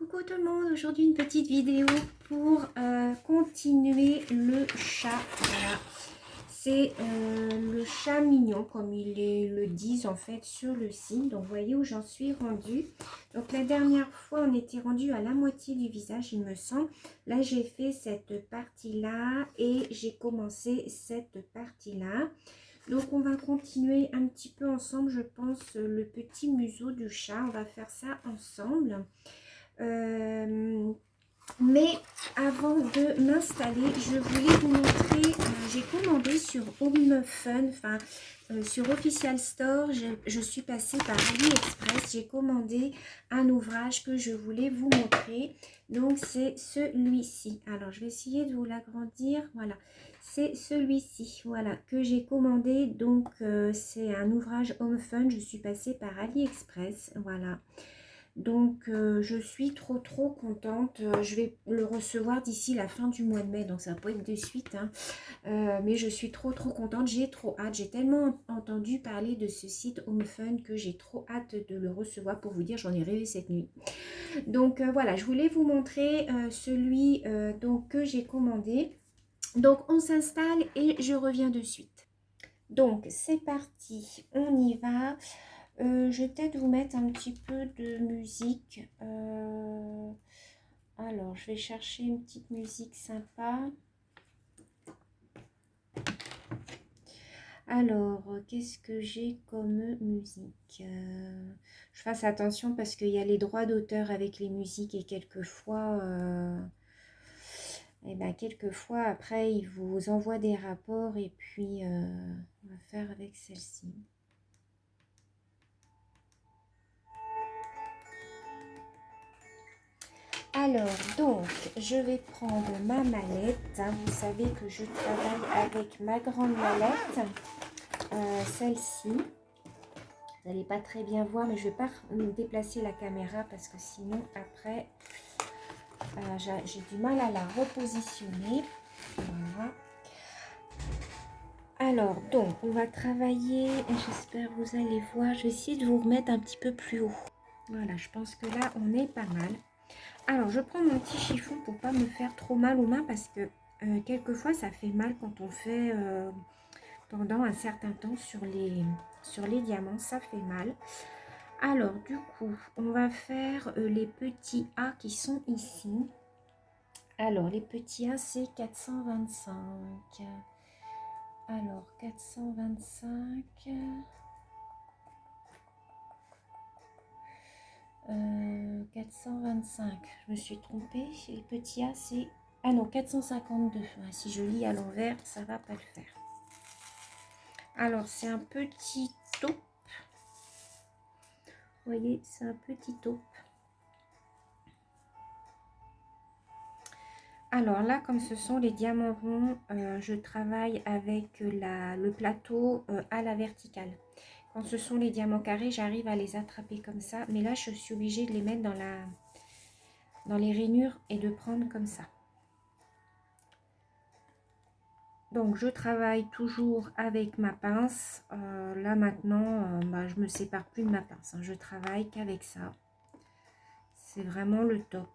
Coucou tout le monde, aujourd'hui une petite vidéo pour continuer le chat. Voilà, c'est le chat mignon comme ils le disent en fait sur le site. Donc vous voyez où j'en suis rendue. Donc la dernière fois on était rendu à la moitié du visage il me semble. Là j'ai fait cette partie là et j'ai commencé cette partie là. Donc on va continuer un petit peu ensemble, je pense, le petit museau du chat. On va faire ça ensemble. Mais avant de m'installer, je voulais vous montrer, j'ai commandé sur Home Fun, enfin sur Official Store, je suis passée par AliExpress, j'ai commandé un ouvrage que je voulais vous montrer. Donc c'est celui-ci. Alors je vais essayer de vous l'agrandir, voilà. C'est celui-ci, voilà, que j'ai commandé. Donc c'est un ouvrage Home Fun, je suis passée par AliExpress, voilà. Donc je suis trop contente. Je vais le recevoir d'ici la fin du mois de mai, donc ça va pas être de suite, hein. Mais je suis trop contente, j'ai trop hâte. J'ai tellement entendu parler de ce site Home Fun que j'ai trop hâte de le recevoir. Pour vous dire, j'en ai rêvé cette nuit. Donc voilà, je voulais vous montrer celui donc, que j'ai commandé. Donc on s'installe et je reviens de suite. Donc c'est parti, on y va. Je vais peut-être vous mettre un petit peu de musique. Alors, je vais chercher une petite musique sympa. Alors, qu'est-ce que j'ai comme musique? Je fasse attention parce qu'il y a les droits d'auteur avec les musiques et quelquefois, quelquefois après, ils vous envoient des rapports et puis on va faire avec celle-ci. Alors, donc, je vais prendre ma mallette. Hein. Vous savez que je travaille avec ma grande mallette. Celle-ci. Vous n'allez pas très bien voir, mais je ne vais pas déplacer la caméra parce que sinon, après, j'ai du mal à la repositionner. Voilà. Alors, donc, on va travailler. J'espère que vous allez voir. Je vais essayer de vous remettre un petit peu plus haut. Voilà, je pense que là, on est pas mal. Alors, je prends mon petit chiffon pour pas me faire trop mal aux mains parce que quelquefois, ça fait mal quand on fait pendant un certain temps sur les diamants. Ça fait mal. Alors, du coup, on va faire les petits A qui sont ici. Alors, les petits A, c'est 425. Alors, 425... 425, je me suis trompée, les petits A c'est... Ah non, 452, si je lis à l'envers, ça va pas le faire. Alors c'est un petit taupe, vous voyez, c'est un petit taupe. Alors là, comme ce sont les diamants ronds, je travaille avec le plateau à la verticale. Quand ce sont les diamants carrés, j'arrive à les attraper comme ça, mais là je suis obligée de les mettre dans les rainures et de prendre comme ça. Donc je travaille toujours avec ma pince. Là maintenant, je me sépare plus de ma pince. Hein. Je travaille qu'avec ça. C'est vraiment le top.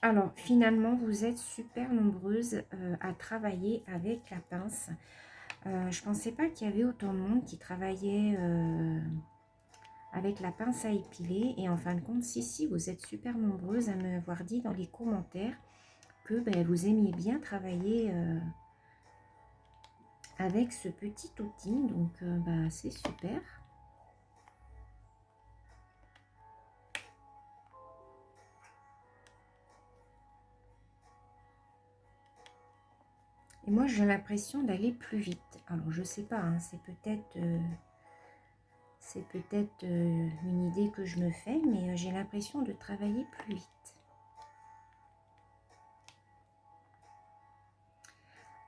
Alors finalement, vous êtes super nombreuses à travailler avec la pince. Je pensais pas qu'il y avait autant de monde qui travaillait avec la pince à épiler. Et en fin de compte, si, vous êtes super nombreuses à m'avoir dit dans les commentaires que vous aimiez bien travailler avec ce petit outil. Donc c'est super. Et moi j'ai l'impression d'aller plus vite. Alors je sais pas, hein, c'est peut-être une idée que je me fais, mais j'ai l'impression de travailler plus vite.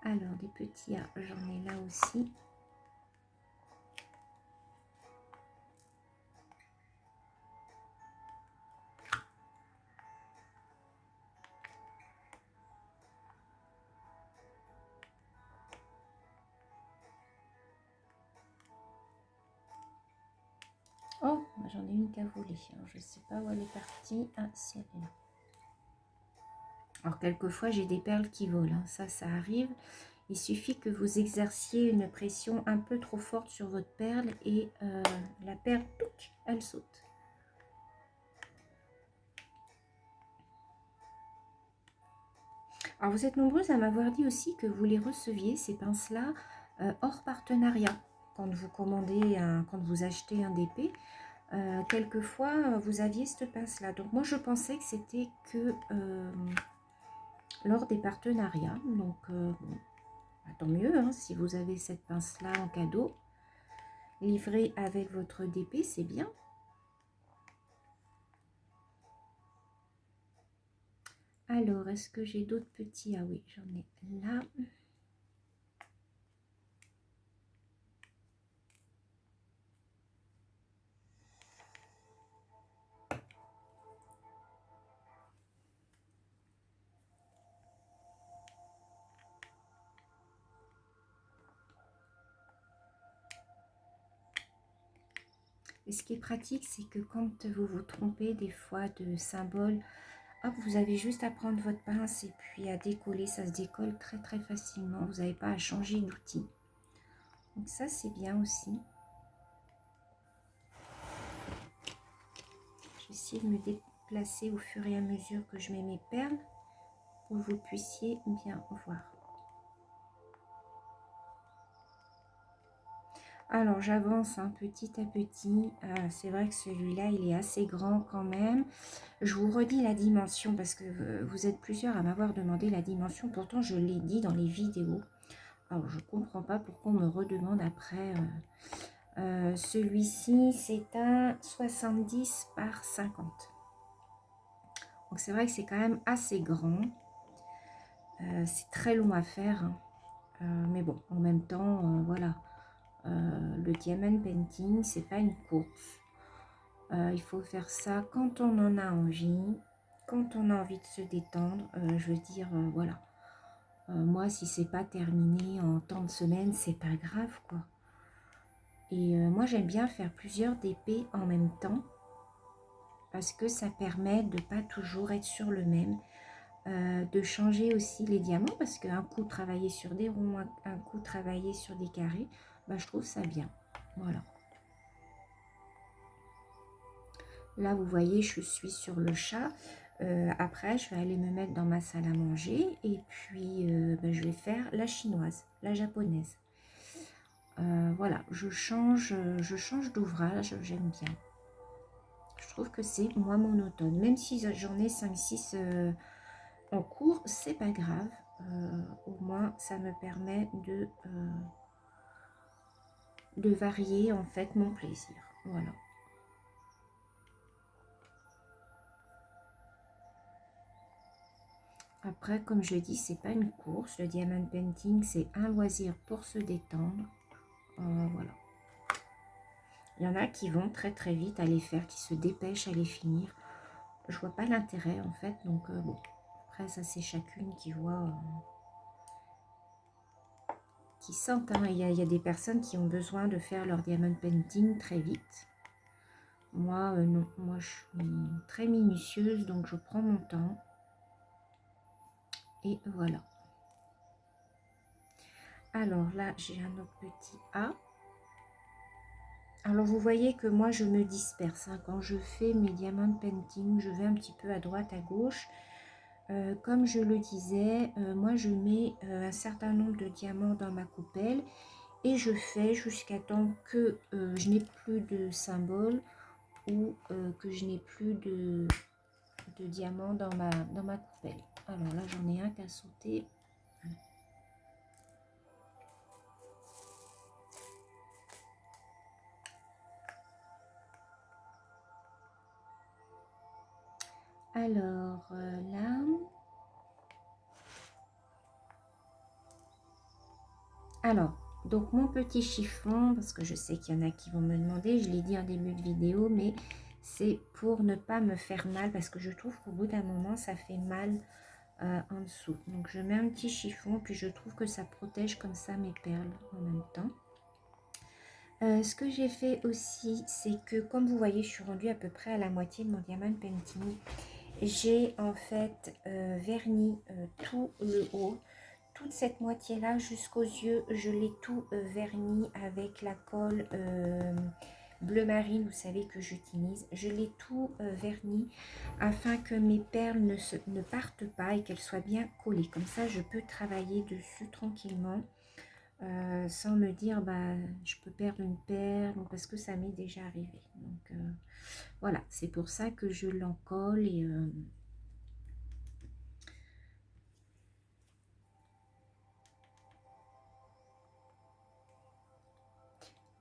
Alors des petits A, j'en ai là aussi. Oh, j'en ai une qui a volé. Alors, je ne sais pas où elle est partie. Ah, si, elle est là. Alors, quelquefois, j'ai des perles qui volent. Hein. Ça arrive. Il suffit que vous exerciez une pression un peu trop forte sur votre perle et la perle, touc, elle saute. Alors, vous êtes nombreuses à m'avoir dit aussi que vous les receviez, ces pinces-là, hors partenariat. Quand vous commandez, quand vous achetez un DP, quelquefois, vous aviez cette pince-là. Donc, moi, je pensais que c'était que lors des partenariats. Donc, bon, bah, tant mieux, hein, si vous avez cette pince-là en cadeau, livrée avec votre DP, c'est bien. Alors, est-ce que j'ai d'autres petits? Ah oui, j'en ai là. Et ce qui est pratique, c'est que quand vous vous trompez des fois de symbole, hop, vous avez juste à prendre votre pince et puis à décoller. Ça se décolle très très facilement. Vous n'avez pas à changer d'outil. Donc ça, c'est bien aussi. Je vais essayer de me déplacer au fur et à mesure que je mets mes perles pour que vous puissiez bien voir. Alors j'avance petit à petit. C'est vrai que celui-là, il est assez grand quand même. Je vous redis la dimension parce que vous êtes plusieurs à m'avoir demandé la dimension. Pourtant, je l'ai dit dans les vidéos. Alors, je ne comprends pas pourquoi on me redemande après. Celui-ci, c'est un 70 par 50. Donc, c'est vrai que c'est quand même assez grand. C'est très long à faire. Hein. Mais bon, en même temps, voilà. Le diamond painting, c'est pas une course. Il faut faire ça quand on en a envie, quand on a envie de se détendre. Je veux dire, voilà. Moi, si c'est pas terminé en tant de semaines, c'est pas grave, quoi. Et moi, j'aime bien faire plusieurs DP en même temps parce que ça permet de pas toujours être sur le même, de changer aussi les diamants parce qu'un coup travailler sur des ronds, un coup travailler sur des carrés, bah, je trouve ça bien. Voilà. Là, vous voyez, je suis sur le chat. Après, je vais aller me mettre dans ma salle à manger et puis ben, je vais faire la chinoise, la japonaise. Voilà, je change d'ouvrage, j'aime bien. Je trouve que c'est moins monotone. Même si j'en ai 5-6 en cours, c'est pas grave. Au moins, ça me permet de varier en fait mon plaisir. Voilà. Après, comme je dis, c'est pas une course. Le diamond painting, c'est un loisir pour se détendre. Voilà. Il y en a qui vont très très vite à les faire, qui se dépêchent à les finir. Je vois pas l'intérêt en fait. Donc bon, après ça c'est chacune qui voit, qui sentent. Hein. Il y a des personnes qui ont besoin de faire leur diamond painting très vite. Moi non, moi je suis très minutieuse, donc je prends mon temps. Et voilà. Alors là, j'ai un autre petit A. Alors vous voyez que moi je me disperse. Hein. Quand je fais mes diamond painting, je vais un petit peu à droite, à gauche. Comme je le disais, moi je mets un certain nombre de diamants dans ma coupelle. Et je fais jusqu'à temps que je n'ai plus de symbole ou que je n'ai plus de diamants dans ma coupelle. Alors là, j'en ai un qui a sauté. Alors là... Alors, donc mon petit chiffon, parce que je sais qu'il y en a qui vont me demander, je l'ai dit en début de vidéo, mais c'est pour ne pas me faire mal, parce que je trouve qu'au bout d'un moment, ça fait mal en dessous. Donc je mets un petit chiffon, puis je trouve que ça protège comme ça mes perles en même temps. Ce que j'ai fait aussi, c'est que comme vous voyez, je suis rendue à peu près à la moitié de mon diamond painting. J'ai en fait verni tout le haut, toute cette moitié-là jusqu'aux yeux. Je l'ai tout verni avec la colle bleu marine, vous savez que j'utilise. Je l'ai tout verni afin que mes perles ne partent pas et qu'elles soient bien collées. Comme ça, je peux travailler dessus tranquillement. Sans me dire bah je peux perdre une perle parce que ça m'est déjà arrivé. Donc voilà, c'est pour ça que je l'encolle et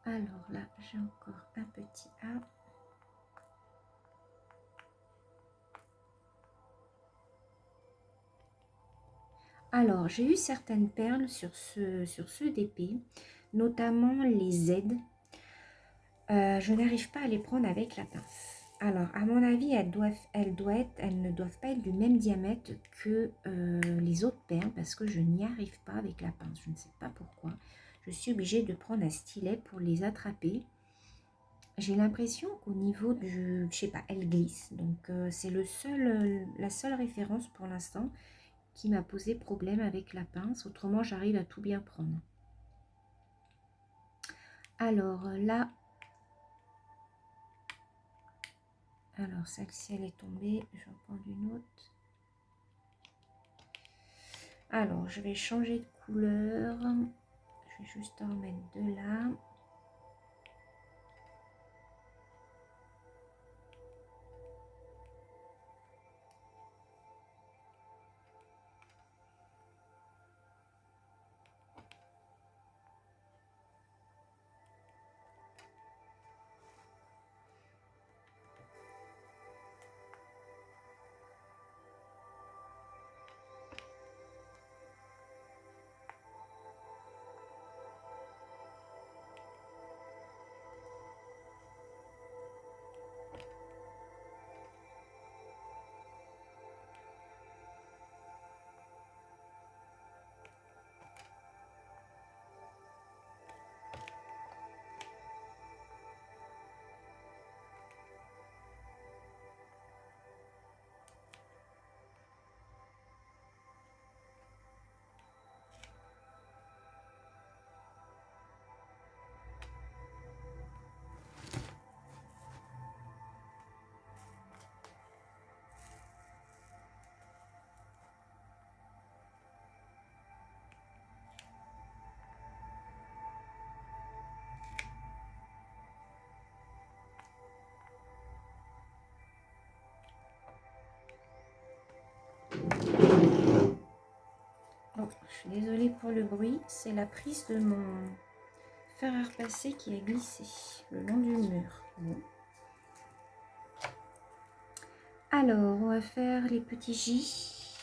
alors là j'ai encore un petit A. Alors j'ai eu certaines perles sur ce DP, notamment les Z. Je n'arrive pas à les prendre avec la pince. Alors, à mon avis, elles ne doivent pas être du même diamètre que les autres perles parce que je n'y arrive pas avec la pince. Je ne sais pas pourquoi. Je suis obligée de prendre un stylet pour les attraper. J'ai l'impression qu'au niveau du... Je sais pas, elles glissent. Donc, c'est la seule référence pour l'instant qui m'a posé problème avec la pince. Autrement, j'arrive à tout bien prendre. Alors, là... Alors, celle-ci, elle est tombée. Je vais en prendre une autre. Alors, je vais changer de couleur. Je vais juste en mettre deux là. Oh, je suis désolée pour le bruit. C'est la prise de mon fer à repasser qui a glissé le long du mur. Bon. Alors, on va faire les petits J.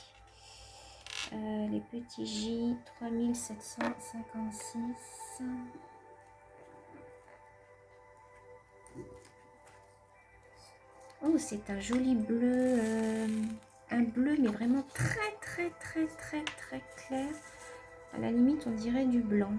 Les petits J, 3756. Oh, c'est un joli bleu. Un bleu, mais vraiment très clair. À la limite, on dirait du blanc.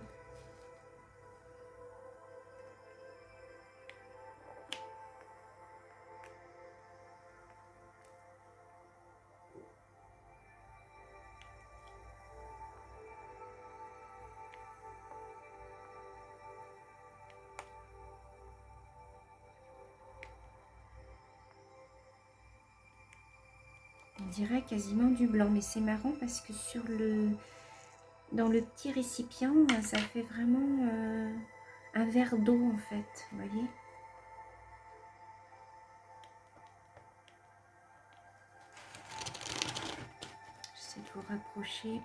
On dirait quasiment du blanc, mais c'est marrant parce que dans le petit récipient, ça fait vraiment un verre d'eau en fait, vous voyez. J'essaie de vous rapprocher.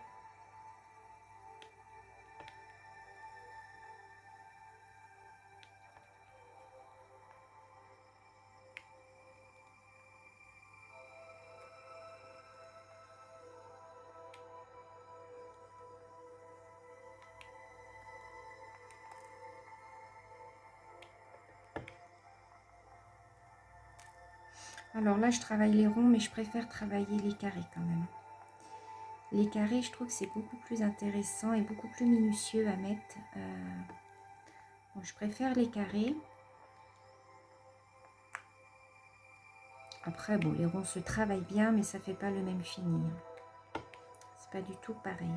Alors là, je travaille les ronds, mais je préfère travailler les carrés quand même. Les carrés, je trouve que c'est beaucoup plus intéressant et beaucoup plus minutieux à mettre. Bon, je préfère les carrés. Après, bon, les ronds se travaillent bien, mais ça fait pas le même fini. C'est pas du tout pareil.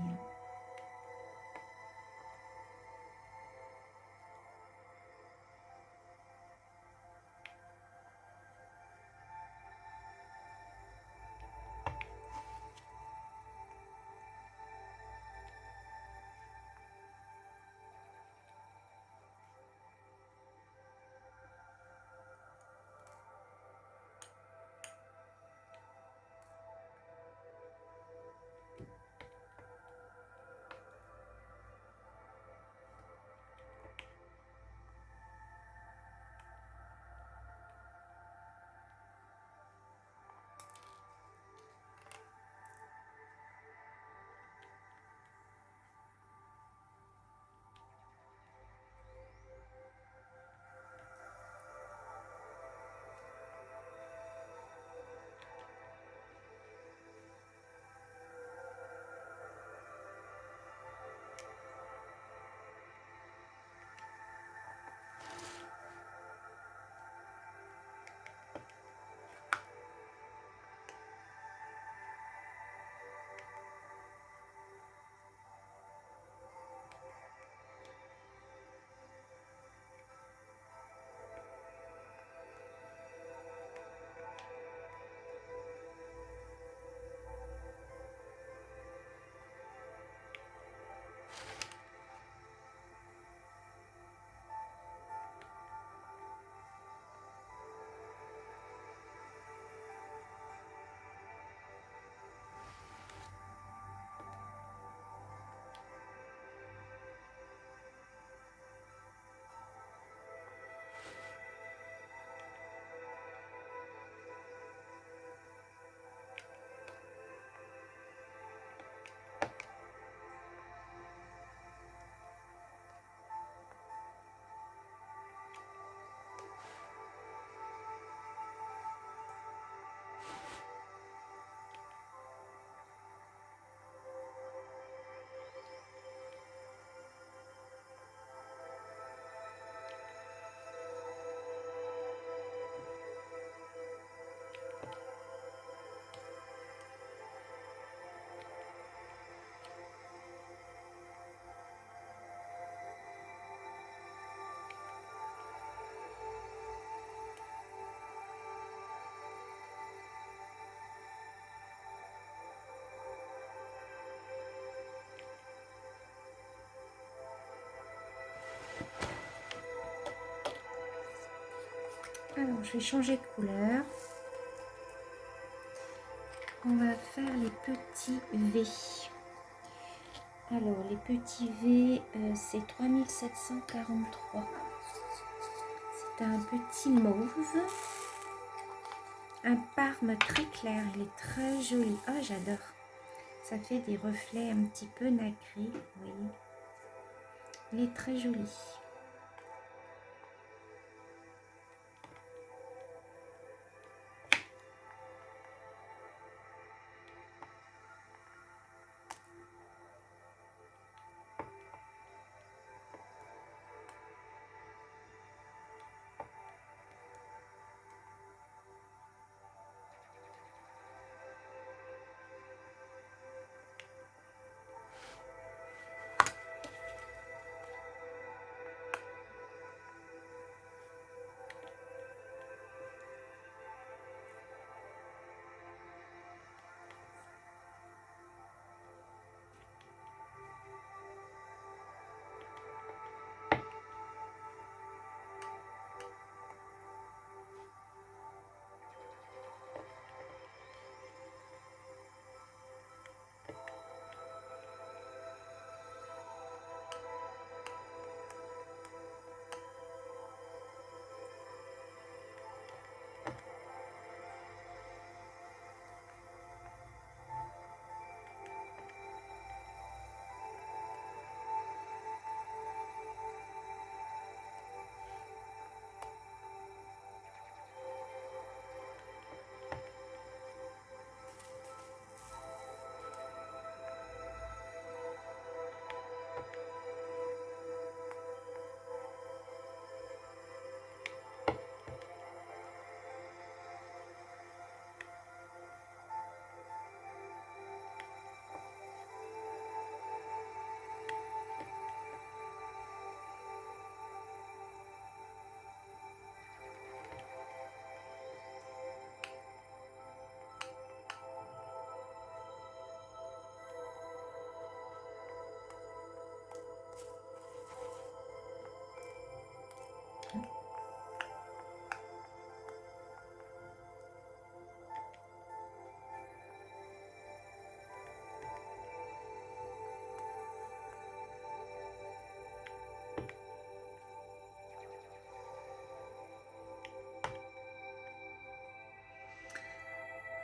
Alors, je vais changer de couleur. On va faire les petits V. Alors, les petits V, c'est 3743. C'est un petit mauve. Un parme très clair. Il est très joli. Ah, j'adore. Ça fait des reflets un petit peu nacrés. Vous voyez. Il est très joli.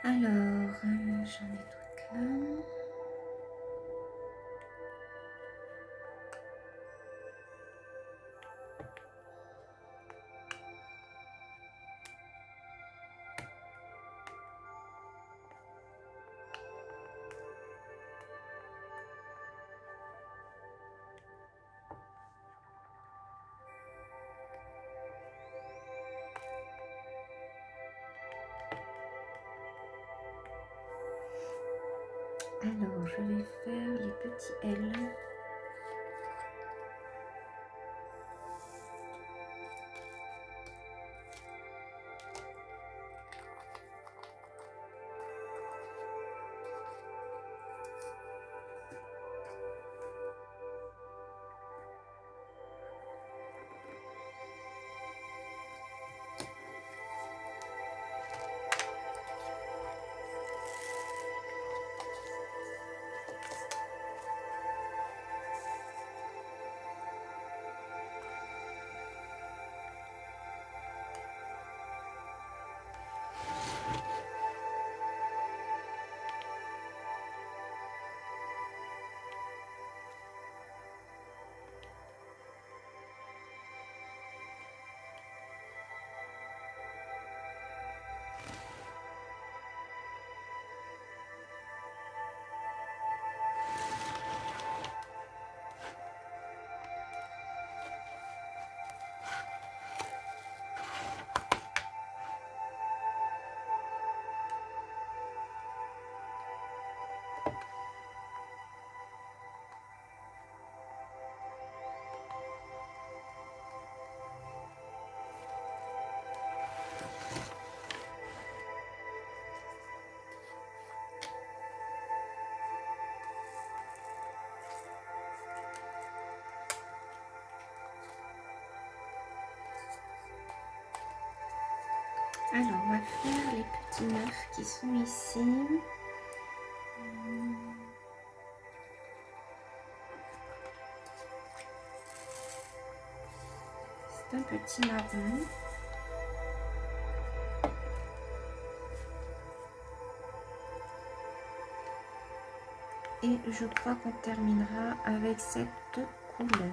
Alors, j'en ai d'autres là. Alors, je vais faire les petits L. Alors, on va faire les petits 9 qui sont ici. C'est un petit marron. Et je crois qu'on terminera avec cette couleur.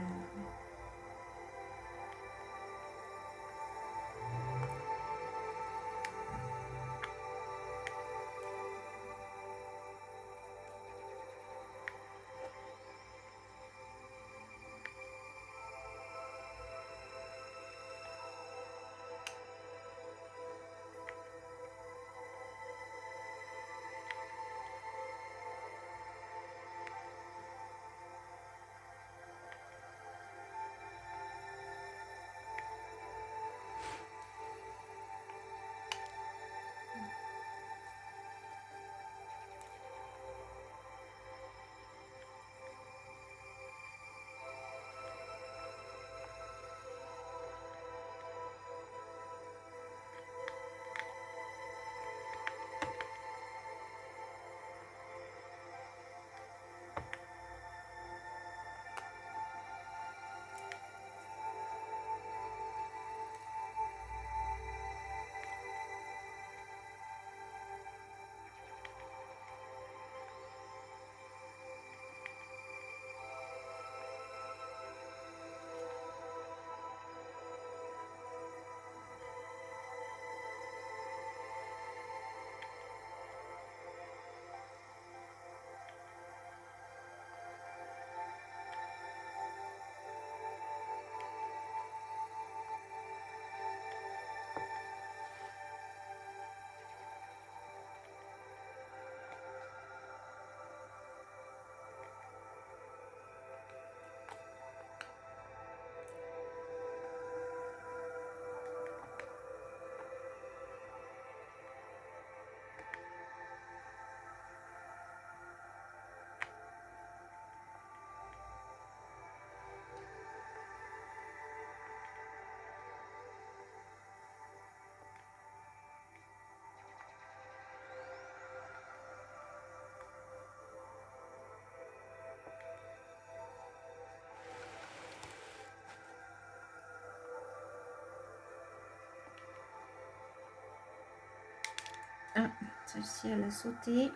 Ah, celle-ci, elle a sauté.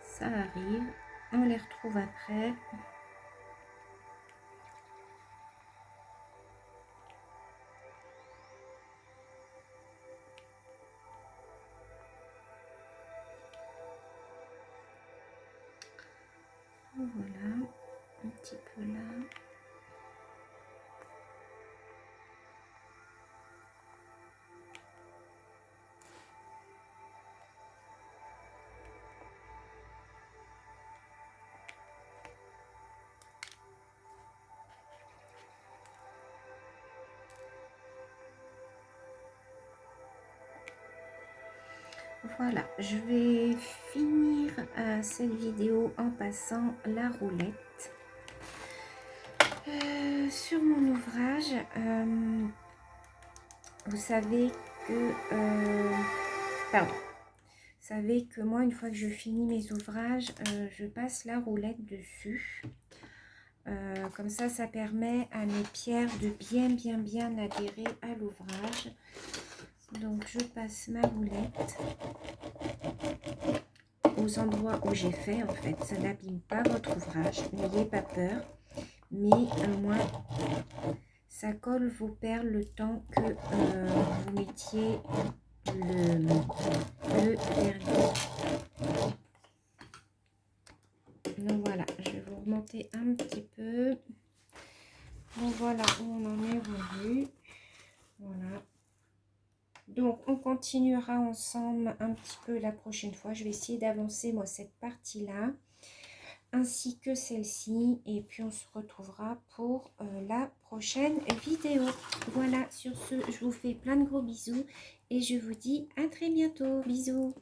Ça arrive. On les retrouve après. Voilà, un petit peu là. Voilà, je vais finir cette vidéo en passant la roulette sur mon ouvrage. Vous savez que pardon, vous savez que moi, une fois que je finis mes ouvrages, je passe la roulette dessus. Comme ça permet à mes pierres de bien adhérer à l'ouvrage. Donc je passe ma roulette aux endroits où j'ai fait. En fait, ça n'abîme pas votre ouvrage, n'ayez pas peur, mais moi ça colle vos perles le temps que vous mettiez le vernis. Donc voilà, je vais vous remonter un petit peu. Donc voilà où on en est revenu. Voilà. Donc on continuera ensemble un petit peu la prochaine fois. Je vais essayer d'avancer moi cette partie-là, ainsi que celle-ci. Et puis on se retrouvera pour la prochaine vidéo. Voilà, sur ce, je vous fais plein de gros bisous. Et je vous dis à très bientôt. Bisous.